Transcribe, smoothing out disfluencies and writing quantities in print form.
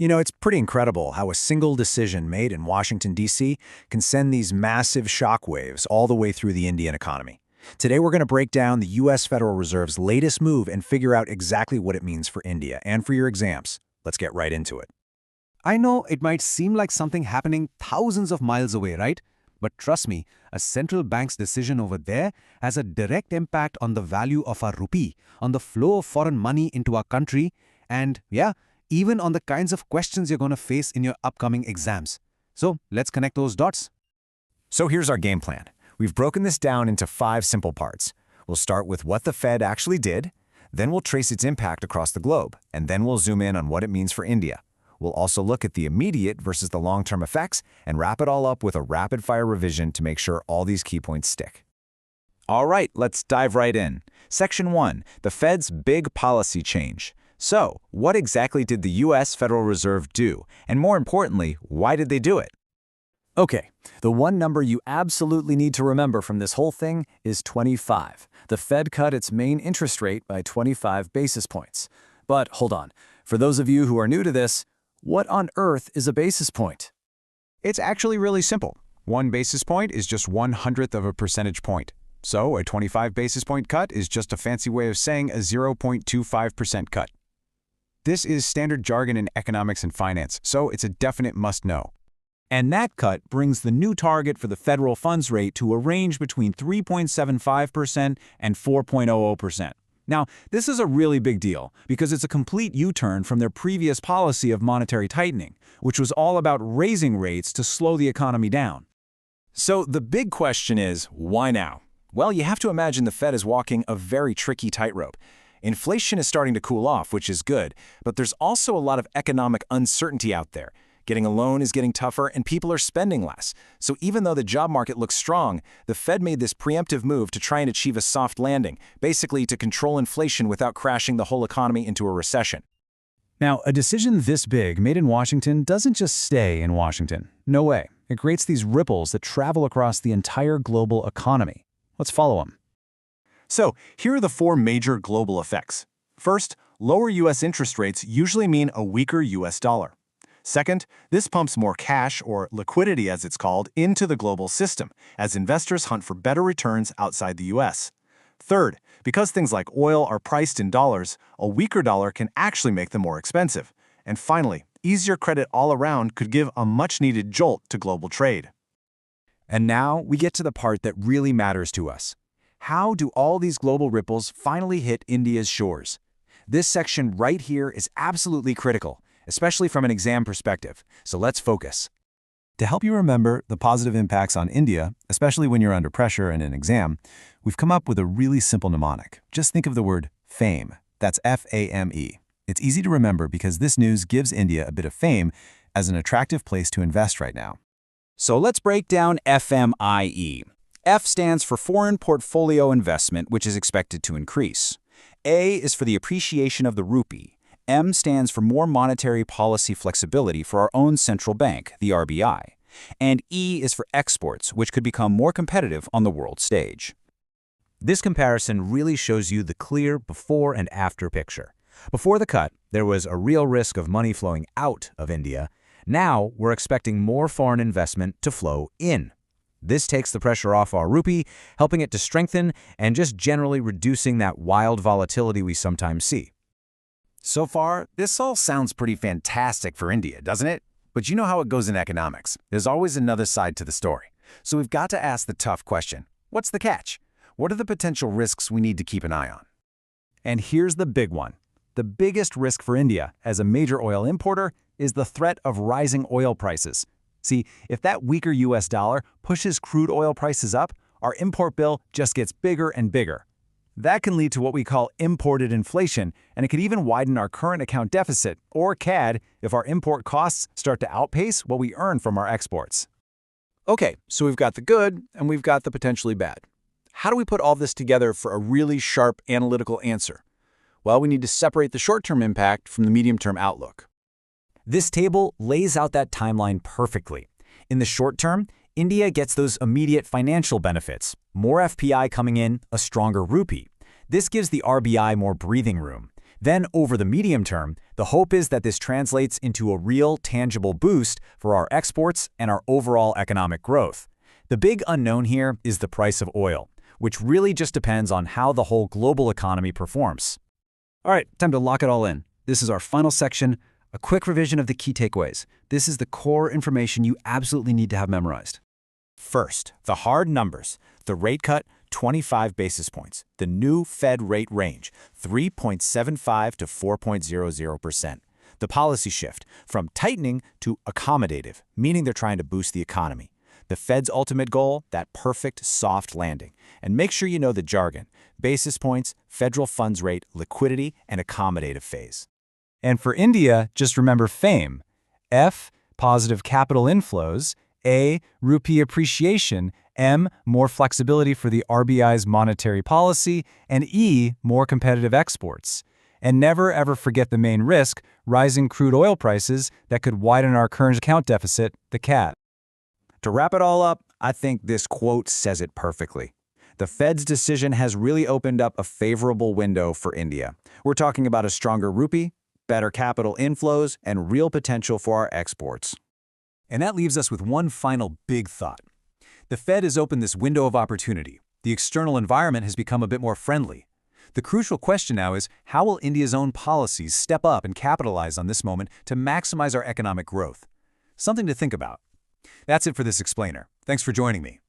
It's pretty incredible how a single decision made in Washington, D.C. can send these massive shockwaves all the way through the Indian economy. Today, we're going to break down the U.S. Federal Reserve's latest move and figure out exactly what it means for India and for your exams. Let's get right into it. I know it might seem like something happening thousands of miles away, right? But trust me, a central bank's decision over there has a direct impact on the value of our rupee, on the flow of foreign money into our country, and yeah, even on the kinds of questions you're going to face in your upcoming exams. So let's connect those dots. So here's our game plan. We've broken this down into 5 simple parts. We'll start with what the Fed actually did, then we'll trace its impact across the globe, and then we'll zoom in on what it means for India. We'll also look at the immediate versus the long-term effects and wrap it all up with a rapid-fire revision to make sure all these key points stick. All right, let's dive right in. Section 1, the Fed's big policy change. So, what exactly did the U.S. Federal Reserve do? And more importantly, why did they do it? Okay, the one number you absolutely need to remember from this whole thing is 25. The Fed cut its main interest rate by 25 basis points. But hold on, for those of you who are new to this, what on earth is a basis point? It's actually really simple. 1 basis point is just 1/100th of a percentage point. So, a 25 basis point cut is just a fancy way of saying a 0.25% cut. This is standard jargon in economics and finance, so it's a definite must-know. And that cut brings the new target for the federal funds rate to a range between 3.75% and 4.00%. Now, this is a really big deal because it's a complete U-turn from their previous policy of monetary tightening, which was all about raising rates to slow the economy down. So the big question is, why now? Well, you have to imagine the Fed is walking a very tricky tightrope. Inflation is starting to cool off, which is good, but there's also a lot of economic uncertainty out there. Getting a loan is getting tougher, and people are spending less. So even though the job market looks strong, the Fed made this preemptive move to try and achieve a soft landing, basically to control inflation without crashing the whole economy into a recession. Now, a decision this big made in Washington doesn't just stay in Washington. No way. It creates these ripples that travel across the entire global economy. Let's follow them. So, here are the 4 major global effects. First, lower U.S. interest rates usually mean a weaker U.S. dollar. Second, this pumps more cash, or liquidity as it's called, into the global system, as investors hunt for better returns outside the U.S. Third, because things like oil are priced in dollars, a weaker dollar can actually make them more expensive. And finally, easier credit all around could give a much-needed jolt to global trade. And now we get to the part that really matters to us. How do all these global ripples finally hit India's shores? This section right here is absolutely critical, especially from an exam perspective, so let's focus. To help you remember the positive impacts on India, especially when you're under pressure in an exam, we've come up with a really simple mnemonic. Just think of the word FAME. That's F-A-M-E. It's easy to remember because this news gives India a bit of fame as an attractive place to invest right now. So let's break down FMIE. F stands for Foreign Portfolio Investment, which is expected to increase. A is for the appreciation of the rupee. M stands for more monetary policy flexibility for our own central bank, the RBI. And E is for exports, which could become more competitive on the world stage. This comparison really shows you the clear before and after picture. Before the cut, there was a real risk of money flowing out of India. Now, we're expecting more foreign investment to flow in. This takes the pressure off our rupee, helping it to strengthen and just generally reducing that wild volatility we sometimes see. So far, this all sounds pretty fantastic for India, doesn't it? But you know how it goes in economics. There's always another side to the story. So we've got to ask the tough question. What's the catch? What are the potential risks we need to keep an eye on? And here's the big one. The biggest risk for India as a major oil importer is the threat of rising oil prices. See, if that weaker U.S. dollar pushes crude oil prices up, our import bill just gets bigger and bigger. That can lead to what we call imported inflation, and it could even widen our current account deficit, or CAD, if our import costs start to outpace what we earn from our exports. Okay, so we've got the good and we've got the potentially bad. How do we put all this together for a really sharp analytical answer? Well, we need to separate the short-term impact from the medium-term outlook. This table lays out that timeline perfectly. In the short term, India gets those immediate financial benefits, more FPI coming in, a stronger rupee. This gives the RBI more breathing room. Then, over the medium term, the hope is that this translates into a real, tangible boost for our exports and our overall economic growth. The big unknown here is the price of oil, which really just depends on how the whole global economy performs. All right, time to lock it all in. This is our final section, a quick revision of the key takeaways. This is the core information you absolutely need to have memorized. First, the hard numbers. The rate cut, 25 basis points. The new Fed rate range, 3.75 to 4.00%. The policy shift, from tightening to accommodative, meaning they're trying to boost the economy. The Fed's ultimate goal, that perfect soft landing. And make sure you know the jargon: basis points, federal funds rate, liquidity, and accommodative phase. And for India, just remember FAME. F, positive capital inflows. A, rupee appreciation. M, more flexibility for the RBI's monetary policy. And E, more competitive exports. And never ever forget the main risk, rising crude oil prices that could widen our current account deficit, the CAD. To wrap it all up, I think this quote says it perfectly. The Fed's decision has really opened up a favorable window for India. We're talking about a stronger rupee, better capital inflows, and real potential for our exports. And that leaves us with one final big thought. The Fed has opened this window of opportunity. The external environment has become a bit more friendly. The crucial question now is, how will India's own policies step up and capitalize on this moment to maximize our economic growth? Something to think about. That's it for this explainer. Thanks for joining me.